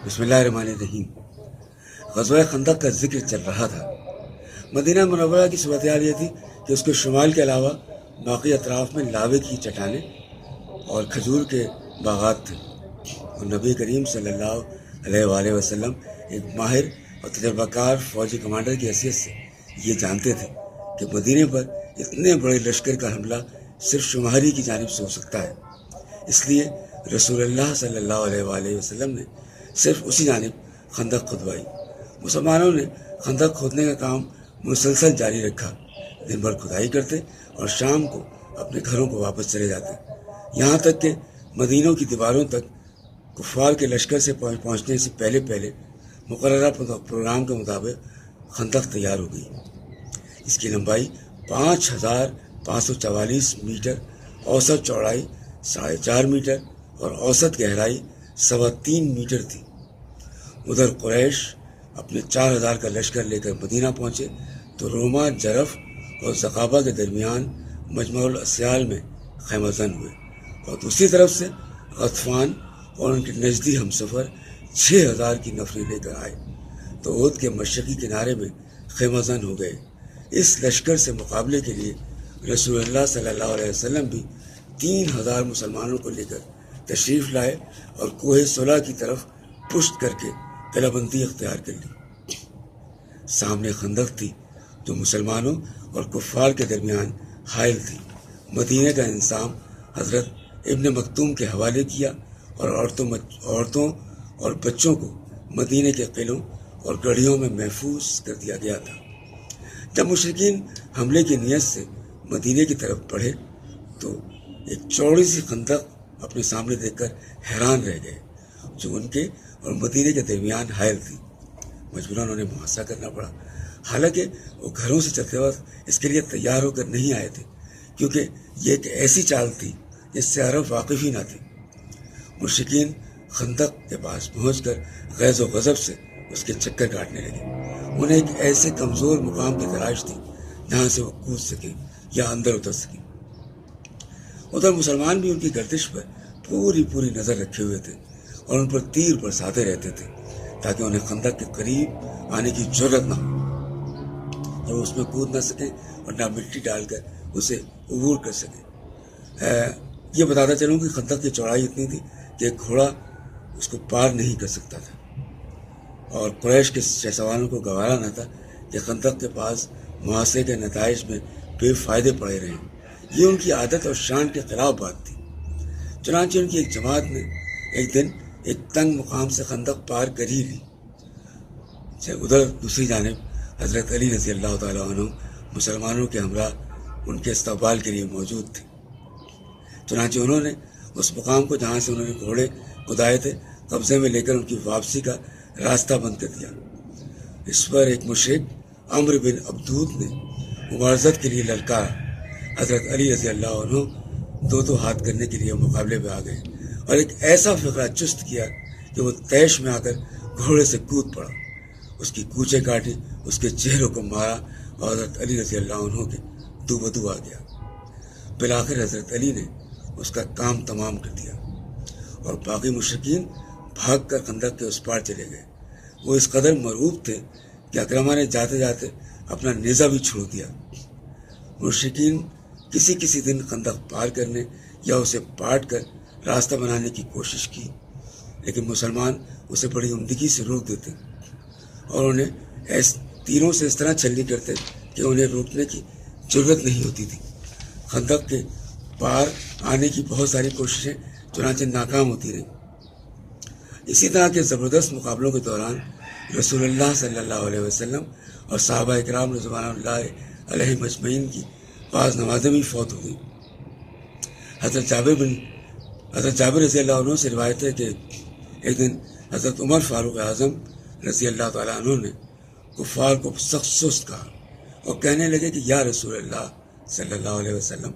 بسم اللہ الرحمن الرحیم۔ غزوہ خندق کا ذکر چل رہا تھا۔ مدینہ منورہ کی صورتحال یہ تھی کہ اس کے شمال کے علاوہ باقی اطراف میں لاوے کی چٹانیں اور کھجور کے باغات تھے، اور نبی کریم صلی اللہ علیہ وآلہ وسلم ایک ماہر اور تجربہ کار فوجی کمانڈر کی حیثیت سے یہ جانتے تھے کہ مدینے پر اتنے بڑے لشکر کا حملہ صرف شمالی کی جانب سے ہو سکتا ہے۔ اس لیے رسول اللہ صلی اللہ علیہ وآلہ وسلم نے صرف اسی جانب خندق کھدوائی۔ مسلمانوں نے خندق کھودنے کا کام مسلسل جاری رکھا، دن بھر کھدائی کرتے اور شام کو اپنے گھروں کو واپس چلے جاتے، یہاں تک کہ مدینوں کی دیواروں تک کفار کے لشکر سے پہنچنے سے پہلے مقررہ پروگرام کے مطابق خندق تیار ہو گئی۔ اس کی لمبائی 5544 میٹر، اوسط چوڑائی 4.5 میٹر اور اوسط گہرائی 3.25 میٹر تھی۔ ادھر قریش اپنے 4000 کا لشکر لے کر مدینہ پہنچے تو روما، جرف اور زقابہ کے درمیان مجمع الاسیال میں خیمہ زن ہوئے، اور دوسری طرف سے غطفان اور ان کے نزدی ہمسفر 6000 کی نفری لے کر آئے تو احد کے مشرقی کنارے میں خیمہ زن ہو گئے۔ اس لشکر سے مقابلے کے لیے رسول اللہ صلی اللہ علیہ وسلم بھی 3000 مسلمانوں کو لے کر تشریف لائے اور کوہ صلح کی طرف پشت کر کے قلعہ بندی اختیار کر لی۔ سامنے خندق تھی جو مسلمانوں اور کفار کے درمیان حائل تھی۔ مدینہ کا انضام حضرت ابن مکتوم کے حوالے کیا اور عورتوں اور بچوں کو مدینہ کے قلعوں اور گڑھیوں میں محفوظ کر دیا گیا تھا۔ جب مشرکین حملے کی نیت سے مدینہ کی طرف بڑھے تو ایک چوڑی سی خندق اپنے سامنے دیکھ کر حیران رہ گئے جو ان کے اور مدینہ کے درمیان حائل تھی۔ مجبوراً انہیں محاصرہ کرنا پڑا، حالانکہ وہ گھروں سے چلتے وقت اس کے لیے تیار ہو کر نہیں آئے تھے، کیونکہ یہ ایک ایسی چال تھی جس سے عرب واقف ہی نہ تھے۔ مشرکین خندق کے پاس پہنچ کر غیظ و غضب سے اس کے چکر کاٹنے لگے۔ انہیں ایک ایسے کمزور مقام کی تلاش تھی جہاں سے وہ کود سکیں یا اندر اتر سکیں۔ ادھر مسلمان بھی ان کی گردش پر پوری نظر رکھے ہوئے تھے اور ان پر تیر برساتے رہتے تھے تاکہ انہیں خندق کے قریب آنے کی جرت نہ ہو اور اس میں کود نہ سکیں اور نہ مٹی ڈال کر اسے عبور کر سکیں۔ یہ بتاتا چلوں کہ خندق کی چوڑائی اتنی تھی کہ ایک گھوڑا اس کو پار نہیں کر سکتا تھا، اور قریش کے شہسواروں کو گوارا نہ تھا کہ خندق کے پاس محاصرے کے نتائج میں بے فائدے پڑے رہیں۔ یہ ان کی عادت اور شان کے خلاف بات تھی۔ چنانچہ ان کی ایک جماعت نے ایک دن ایک تنگ مقام سے خندق پار کر ہی لی۔ ادھر دوسری جانب حضرت علی رضی اللہ تعالیٰ عنہ مسلمانوں کے ہمراہ ان کے استقبال کے لیے موجود تھے۔ چنانچہ انہوں نے اس مقام کو جہاں سے انہوں نے گھوڑے کدائے تھے قبضے میں لے کر ان کی واپسی کا راستہ بند کر دیا۔ اس پر ایک مشرک عمرو بن عبدود نے مبارزت کے لیے للکارا۔ حضرت علی رضی اللہ عنہ دو ہاتھ کرنے کے لیے مقابلے میں آ گئے اور ایک ایسا فقرہ چست کیا کہ وہ طیش میں آ کر گھوڑے سے کود پڑا، اس کی کوچے کاٹی، اس کے چہروں کو مارا اور حضرت علی رضی اللہ عنہ کے دو بدو آ گیا۔ بالآخر حضرت علی نے اس کا کام تمام کر دیا اور باقی مشرکین بھاگ کر خندق کے اس پار چلے گئے۔ وہ اس قدر مرعوب تھے کہ اکرمہ نے جاتے جاتے اپنا نیزہ بھی چھوڑ دیا۔ مشرکین کسی دن خندق پار کرنے یا اسے پاٹ کر راستہ بنانے کی کوشش کی، لیکن مسلمان اسے بڑی عمدگی سے روک دیتے اور انہیں تیروں سے اس طرح چھلنی کرتے کہ انہیں روکنے کی ضرورت نہیں ہوتی تھی۔ خندق کے پار آنے کی بہت ساری کوششیں چنانچہ ناکام ہوتی رہیں۔ اسی طرح کے زبردست مقابلوں کے دوران رسول اللہ صلی اللہ علیہ وسلم اور صحابہ اکرام رضوان اللہ علیہ مجمعین کی بعض نمازیں بھی فوت ہو گئی۔ حضرت جابر رضی اللہ عنہ سے روایت ہے کہ ایک دن حضرت عمر فاروق اعظم رضی اللہ تعالیٰ عنہ نے کفار کو سخت سست کہا اور کہنے لگے کہ یا رسول اللہ صلی اللہ علیہ وسلم،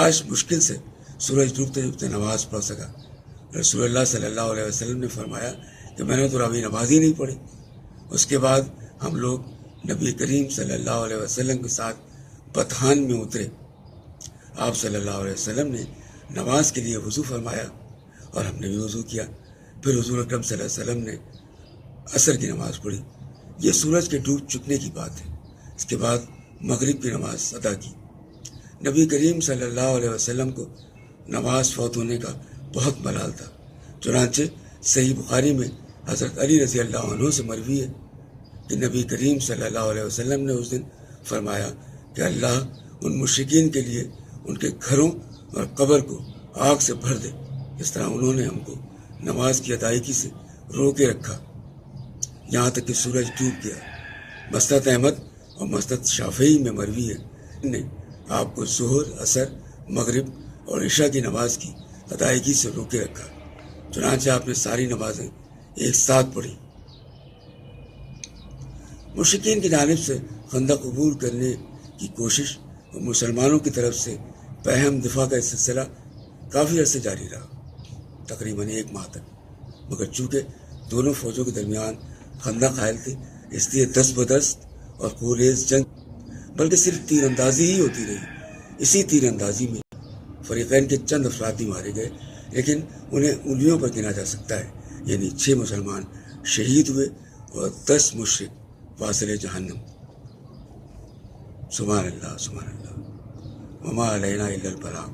آج مشکل سے سورج ڈوبتے نماز پڑھ سکا۔ رسول اللہ صلی اللہ علیہ وسلم نے فرمایا کہ میں نے تو ابھی نماز ہی نہیں پڑھی۔ اس کے بعد ہم لوگ نبی کریم صلی اللہ علیہ وسلم کے ساتھ بطحان میں اترے۔ آپ صلی اللہ علیہ وسلم نے نماز کے لیے وضو فرمایا اور ہم نے بھی وضو کیا۔ پھر حضور اکرم صلی اللہ علیہ وسلم نے عصر کی نماز پڑھی. یہ سورج کے ڈوب چکنے کی بات ہے. اس کے بعد مغرب کی نماز ادا کی. نبی کریم صلی اللہ علیہ وسلم کو نماز فوت ہونے کا بہت ملال تھا. چنانچہ صحیح بخاری میں حضرت علی رضی اللہ عنہ سے مروی ہے کہ نبی کریم صلی اللہ علیہ وسلم نے اس دن فرمایا کہ اللہ ان مشرکین کے لیے ان کے گھروں اور قبر کو آگ سے بھر دے جس طرح انہوں نے ہم کو نماز کی ادائیگی سے روکے رکھا یہاں تک کہ سورج ڈوب گیا. مسند احمد اور مسند شافعی میں مروی ہے نے آپ کو ظہر، عصر، مغرب اور عشاء کی نماز کی ادائیگی سے روکے رکھا. چنانچہ آپ نے ساری نمازیں ایک ساتھ پڑھی. مشرکین کی جانب سے خندق عبور کرنے کی کوشش اور مسلمانوں کی طرف سے باہم دفاع کا سلسلہ کافی عرصے جاری رہا، تقریباً 1 ماہ تک. مگر چونکہ دونوں فوجوں کے درمیان خندق حائل تھی، اس لیے دست بدست اور خونریز جنگ بلکہ صرف تیر اندازی ہی ہوتی رہی. اسی تیر اندازی میں فریقین کے چند افراد بھی مارے گئے، لیکن انہیں انگلیوں پر گنا جا سکتا ہے. یعنی 6 مسلمان شہید ہوئے اور 10 مشرک واصل جہنم. سبحان اللہ سبحان اللہ. وما علینا الا البلاغ.